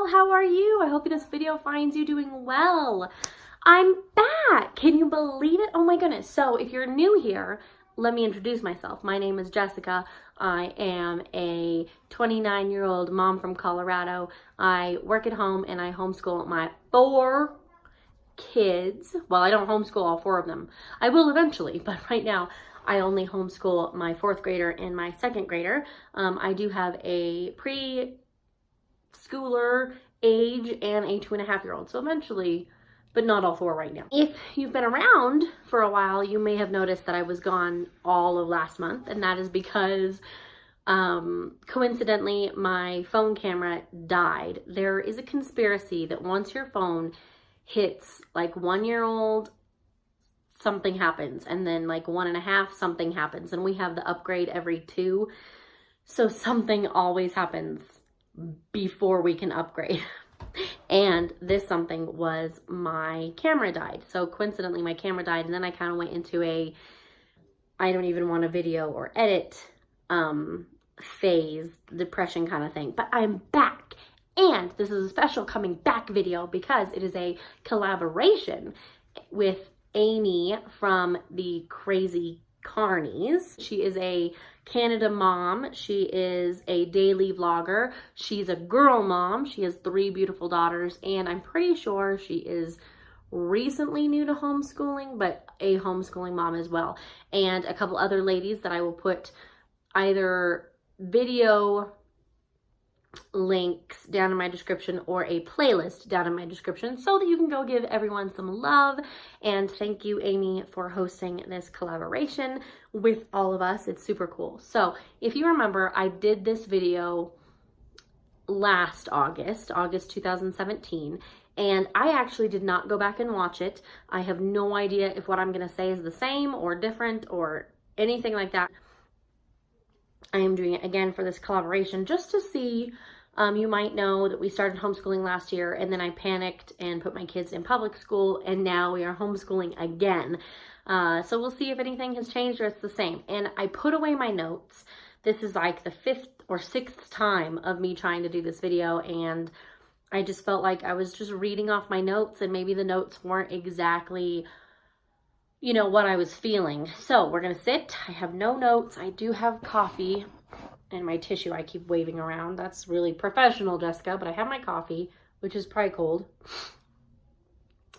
girl, how are you? I hope this video finds you doing well. I'm back. Can you believe it? Oh my goodness. So if you're new here, let me introduce myself. My name is Jessica. I am a 29-year-old mom from Colorado. I work at home and I homeschool my 4 kids. Well, I don't homeschool all 4 of them. I will eventually, but right now I only homeschool my 4th grader and my 2nd grader. I do have a preschooler age and a 2.5-year-old. So eventually, but not all 4 right now. If you've been around for a while, you may have noticed that I was gone all of last month, and that is because coincidentally my phone camera died. There is a conspiracy that once your phone hits like 1-year-old, something happens, and then like 1.5, something happens, and we have the upgrade every 2, so something always happens before we can upgrade. And this something was my camera died. So coincidentally my camera died, and then I kind of went into a I don't even want to video or edit phase, depression kind of thing. But I'm back, and this is a special coming back video because it is a collaboration with Amy from the Crazy Carnies. She is a Canada mom. She is a daily vlogger. She's a girl mom. She has 3 beautiful daughters, and I'm pretty sure she is recently new to homeschooling, but a homeschooling mom as well. And a couple other ladies that I will put either video links down in my description or a playlist down in my description so that you can go give everyone some love. And thank you, Amy, for hosting this collaboration with all of us. It's super cool. So if you remember, I did this video last August 2017, and I actually did not go back and watch it. I have no idea if what I'm going to say is the same or different or anything like that. I am doing it again for this collaboration just to see. You might know that we started homeschooling last year, and then I panicked and put my kids in public school, and now we are homeschooling again. So we'll see if anything has changed or it's the same. And I put away my notes. This is like the 5th or 6th time of me trying to do this video, and I just felt like I was just reading off my notes, and maybe the notes weren't exactly, you know, what I was feeling. So we're gonna sit. I have no notes. I do have coffee and my tissue I keep waving around. That's really professional, Jessica, but I have my coffee, which is probably cold.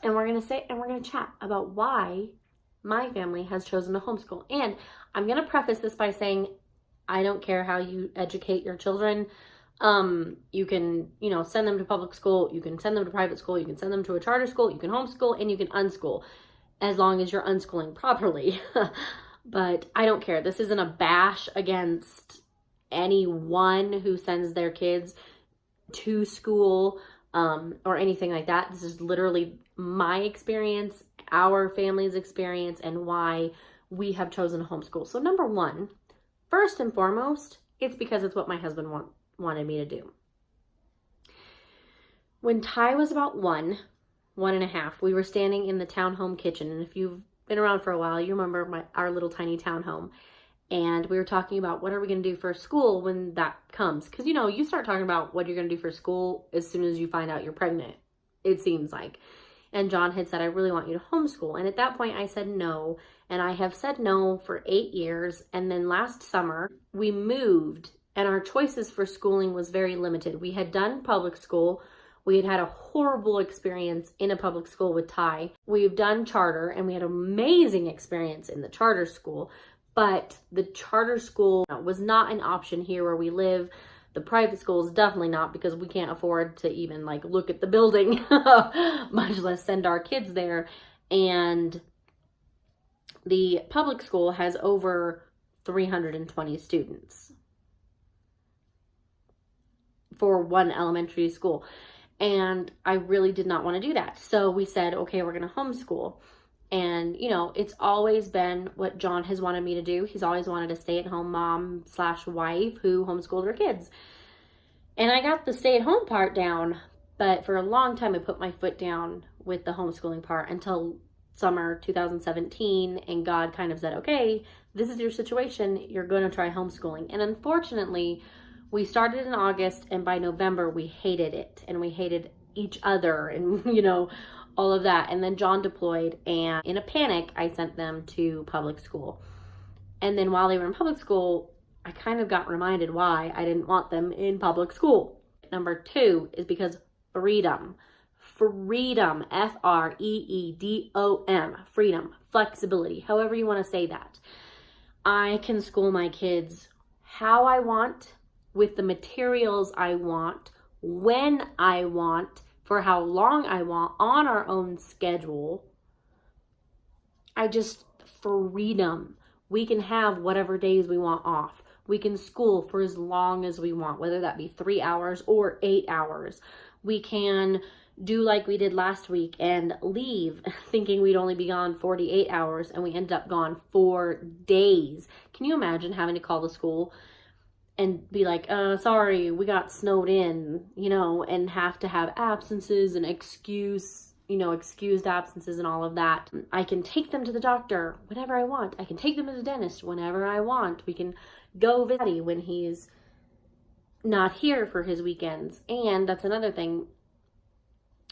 And we're gonna sit and we're gonna chat about why my family has chosen to homeschool. And I'm gonna preface this by saying I don't care how you educate your children. You can, you know, send them to public school, you can send them to private school, you can send them to a charter school, you can homeschool, and you can unschool, as long as you're unschooling properly. But I don't care. This isn't a bash against anyone who sends their kids to school or anything like that. This is literally my experience, our family's experience, and why we have chosen to homeschool. So number 1, first and foremost, it's because it's what my husband wanted me to do. When Ty was about 1.5, we were standing in the townhome kitchen, and if you've been around for a while, you remember our little tiny townhome, and we were talking about what are we going to do for school when that comes, because you know, you start talking about what you're going to do for school as soon as you find out you're pregnant, it seems like. And John had said, I really want you to homeschool, and at that point I said no, and I have said no for 8 years. And then last summer we moved, and our choices for schooling was very limited. We had done public school. We had had a horrible experience in a public school with Ty. We've done charter, and we had an amazing experience in the charter school, but the charter school was not an option here where we live. The private school is definitely not, because we can't afford to even like look at the building, much less send our kids there. And the public school has over 320 students for one elementary school. And I really did not want to do that. So we said, okay, we're going to homeschool. And, you know, it's always been what John has wanted me to do. He's always wanted a stay-at-home mom / wife who homeschooled her kids. And I got the stay-at-home part down, but for a long time I put my foot down with the homeschooling part until summer 2017. And God kind of said, okay, this is your situation. You're going to try homeschooling. And unfortunately, We started in August, and by November we hated it, and we hated each other, and you know, all of that. And then John deployed, and in a panic I sent them to public school. And then while they were in public school, I kind of got reminded why I didn't want them in public school. Number 2 is because freedom. Freedom, F-R-E-E-D-O-M, freedom, flexibility, however you want to say that. I can school my kids how I want, with the materials I want, when I want, for how long I want, on our own schedule. Freedom. We can have whatever days we want off. We can school for as long as we want, whether that be 3 hours or 8 hours. We can do like we did last week and leave thinking we'd only be gone 48 hours, and we ended up gone 4 days. Can you imagine having to call the school and be like, sorry, we got snowed in, you know, and have to have absences and excused absences and all of that. I can take them to the doctor whenever I want. I can take them to the dentist whenever I want. We can go visit Daddy when he's not here for his weekends. And that's another thing.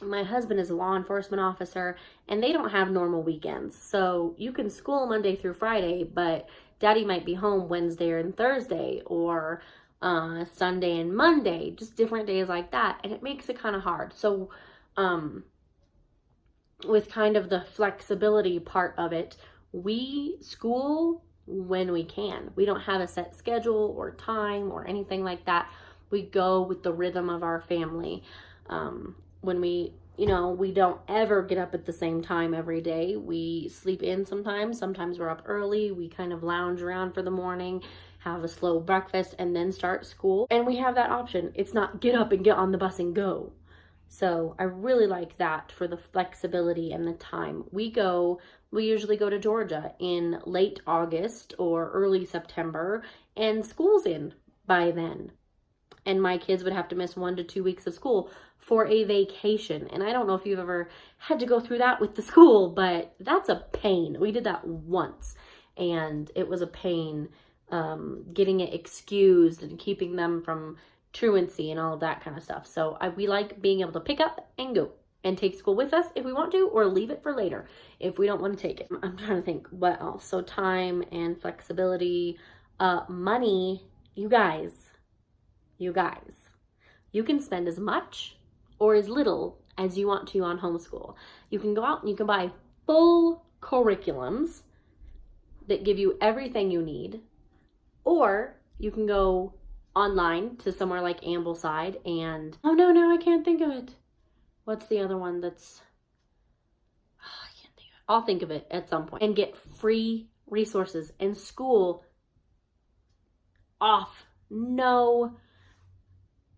My husband is a law enforcement officer, and they don't have normal weekends. So you can school Monday through Friday, but Daddy might be home Wednesday and Thursday, or Sunday and Monday, just different days like that. And it makes it kind of hard. So with kind of the flexibility part of it, we school when we can. We don't have a set schedule or time or anything like that. We go with the rhythm of our family. When we don't ever get up at the same time every day. We sleep in sometimes. Sometimes we're up early. We kind of lounge around for the morning, have a slow breakfast, and then start school. And we have that option. It's not get up and get on the bus and go. So I really like that for the flexibility and the time. We usually go to Georgia in late August or early September, and school's in by then. And my kids would have to miss 1 to 2 weeks of school for a vacation. And I don't know if you've ever had to go through that with the school, but that's a pain. We did that once, and it was a pain getting it excused and keeping them from truancy and all of that kind of stuff. So we like being able to pick up and go and take school with us if we want to, or leave it for later if we don't want to take it. I'm trying to think what else. So time and flexibility, money, you guys, you can spend as much or as little as you want to on homeschool. You can go out and you can buy full curriculums that give you everything you need, or you can go online to somewhere like Ambleside and, oh no, now I can't think of it. What's the other one that's, I can't think of it. I'll think of it at some point. And get free resources and school off, no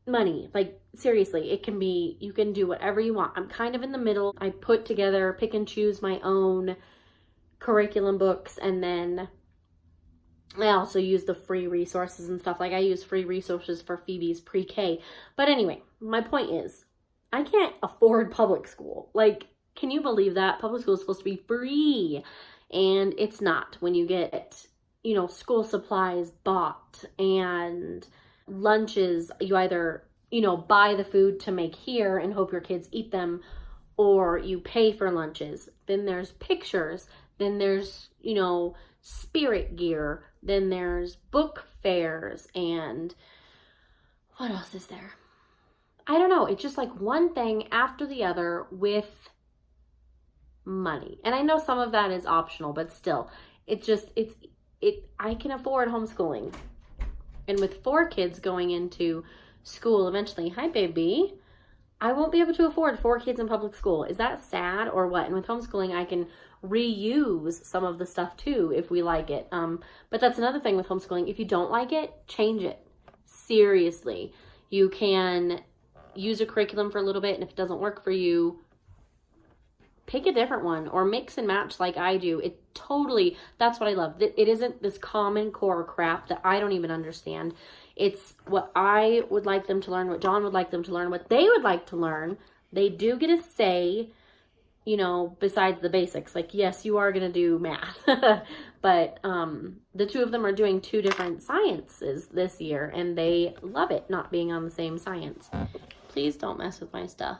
money. Like seriously, it can be, you can do whatever you want. I'm kind of in the middle. I put together, pick and choose my own curriculum books, and then I also use the free resources and stuff. Like I use free resources for Phoebe's pre-K. But anyway, my point is, I can't afford public school. Like, can you believe that? Public school is supposed to be free, and it's not. When you get, school supplies bought and lunches, you either, buy the food to make here and hope your kids eat them, or you pay for lunches. Then there's pictures. Then there's, spirit gear. Then there's book fairs, and what else is there? I don't know. It's just like one thing after the other with money. And I know some of that is optional, but still, I can afford homeschooling. And with 4 kids going into school eventually, hi baby, I won't be able to afford 4 kids in public school. Is that sad or what? And with homeschooling, I can reuse some of the stuff too if we like it. But that's another thing with homeschooling. If you don't like it, change it. Seriously. You can use a curriculum for a little bit, and if it doesn't work for you, pick a different one or mix and match like I do. That's what I love. It isn't this common core crap that I don't even understand. It's what I would like them to learn, what John would like them to learn, what they would like to learn. They do get a say you know, besides the basics. Like, yes, you are going to do math, but the two of them are doing 2 different sciences this year, and they love it not being on the same science. Please don't mess with my stuff.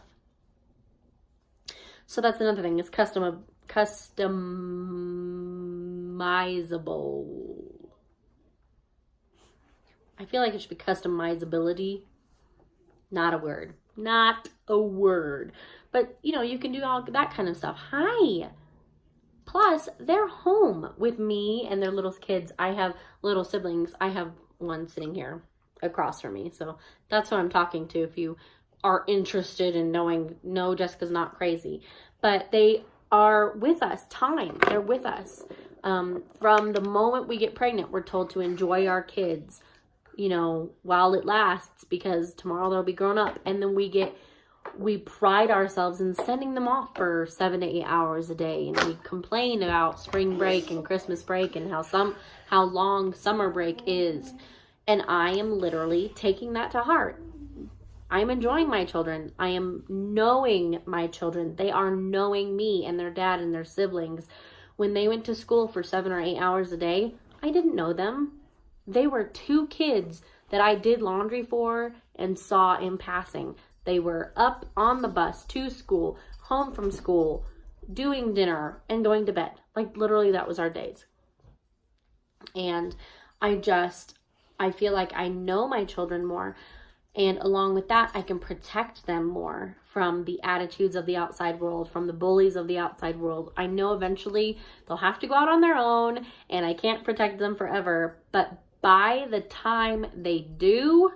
So that's another thing, is customizable. I feel like it should be customizability. Not a word. Not a word. But, you know, you can do all that kind of stuff. Hi. Plus, they're home with me and their little kids. I have little siblings. I have one sitting here across from me. So that's what I'm talking to if you are interested in knowing. No, Jessica's not crazy. But they are with us. They're with us. From the moment we get pregnant, we're told to enjoy our kids, you know, while it lasts, because tomorrow they'll be grown up. And then we pride ourselves in sending them off for 7 to 8 hours a day. And we complain about spring break and Christmas break and how long summer break is. And I am literally taking that to heart. I'm enjoying my children. I am knowing my children. They are knowing me and their dad and their siblings. When they went to school for 7 or 8 hours a day, I didn't know them. They were 2 kids that I did laundry for and saw in passing. They were up on the bus to school, home from school, doing dinner, and going to bed. Like, literally, that was our days. And I feel like I know my children more. And along with that, I can protect them more from the attitudes of the outside world, from the bullies of the outside world. I know eventually they'll have to go out on their own, and I can't protect them forever. But by the time they do,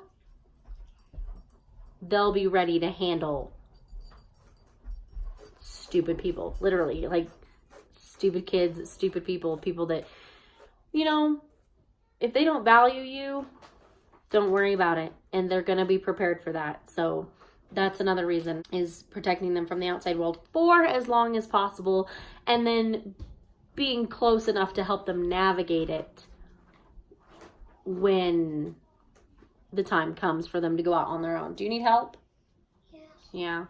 they'll be ready to handle stupid people. Literally, like stupid kids, stupid people that, you know, if they don't value you, don't worry about it. And they're going to be prepared for that. So that's another reason, is protecting them from the outside world for as long as possible. And then being close enough to help them navigate it when the time comes for them to go out on their own. Do you need help? Yes. Yeah.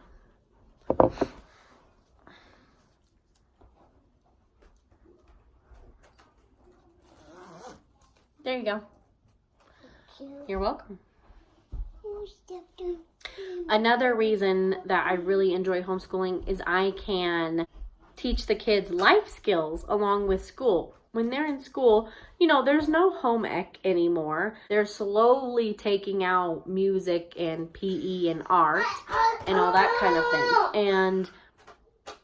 There you go. You're welcome. Another reason that I really enjoy homeschooling is I can teach the kids life skills along with school. When they're in school, you know, there's no home ec anymore. They're slowly taking out music and PE and art and all that kind of thing. And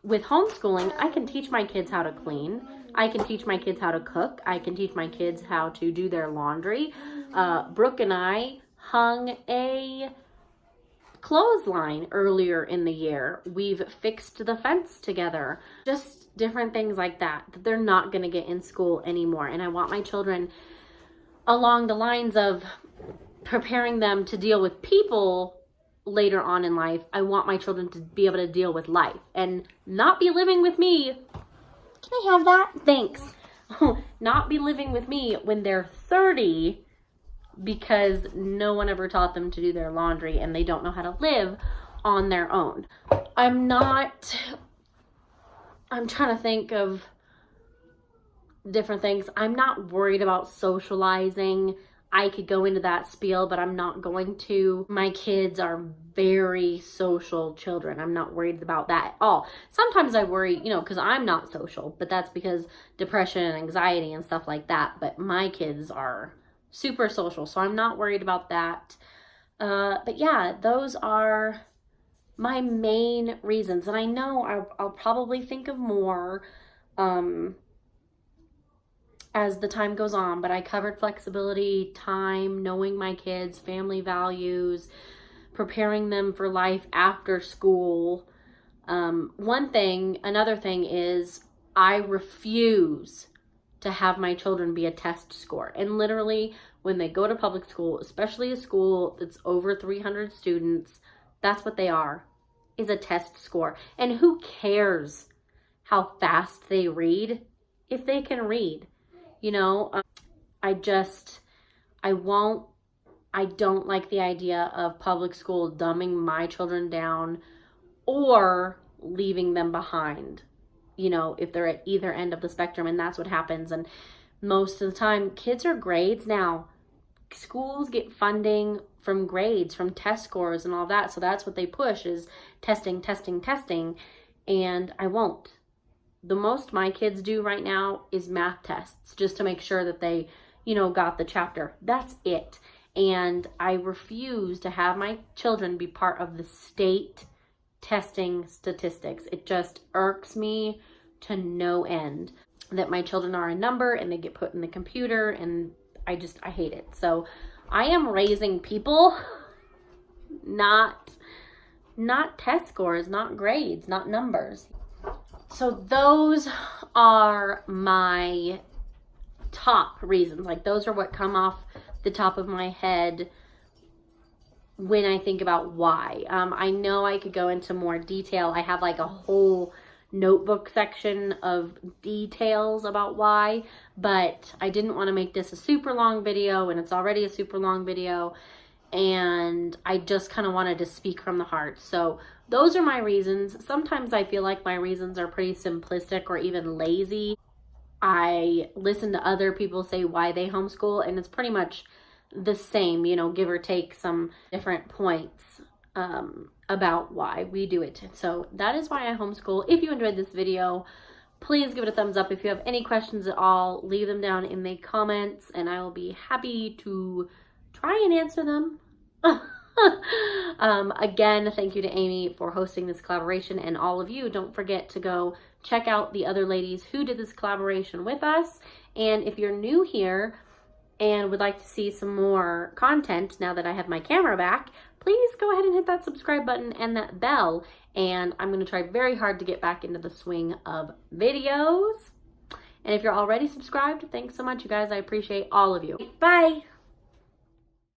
with homeschooling, I can teach my kids how to clean. I can teach my kids how to cook. I can teach my kids how to do their laundry. Brooke and I hung a clothesline earlier in the year. We've fixed the fence together. Just different things like that they're not going to get in school anymore. And I want my children, along the lines of preparing them to deal with people later on in life, I want my children to be able to deal with life and not be living with me. Can I have that? Thanks. Not be living with me when they're 30 because no one ever taught them to do their laundry and they don't know how to live on their own. I'm trying to think of different things. I'm not worried about socializing. I could go into that spiel, but I'm not going to. My kids are very social children. I'm not worried about that at all. Sometimes I worry, you know, because I'm not social, but that's because depression and anxiety and stuff like that. But my kids are super social, so I'm not worried about that. But yeah, those are my main reasons. And I know I'll probably think of more as the time goes on, but I covered flexibility, time, knowing my kids, family values, preparing them for life after school. Another thing is I refuse to have my children be a test score. And literally, when they go to public school, especially a school that's over 300 students, that's what they are, is a test score. And who cares how fast they read if they can read? You know, I don't like the idea of public school dumbing my children down or leaving them behind, you know, if they're at either end of the spectrum, and that's what happens. And most of the time, kids are grades now. Schools get funding from grades, from test scores and all that. So that's what they push, is testing, testing, testing. And I won't. The most my kids do right now is math tests, just to make sure that they, you know, got the chapter. That's it. And I refuse to have my children be part of the state testing statistics. It just irks me to no end that my children are a number and they get put in the computer, and I hate it. So I am raising people, not test scores, not grades, not numbers. So those are my top reasons. Like, those are what come off the top of my head when I think about why. I know I could go into more detail. I have like a whole notebook section of details about why, but I didn't want to make this a super long video, and it's already a super long video, and I just kind of wanted to speak from the heart. So those are my reasons. Sometimes I feel like my reasons are pretty simplistic or even lazy. I listen to other people say why they homeschool, and it's pretty much the same, you know, give or take some different points about why we do it. So that is why I homeschool. If you enjoyed this video, please give it a thumbs up. If you have any questions at all, leave them down in the comments, and I will be happy to try and answer them. Again, thank you to Amy for hosting this collaboration, and all of you, don't forget to go check out the other ladies who did this collaboration with us. And if you're new here and would like to see some more content now that I have my camera back, please go ahead and hit that subscribe button and that bell. And I'm going to try very hard to get back into the swing of videos. And if you're already subscribed, thanks so much, you guys. I appreciate all of you. Bye.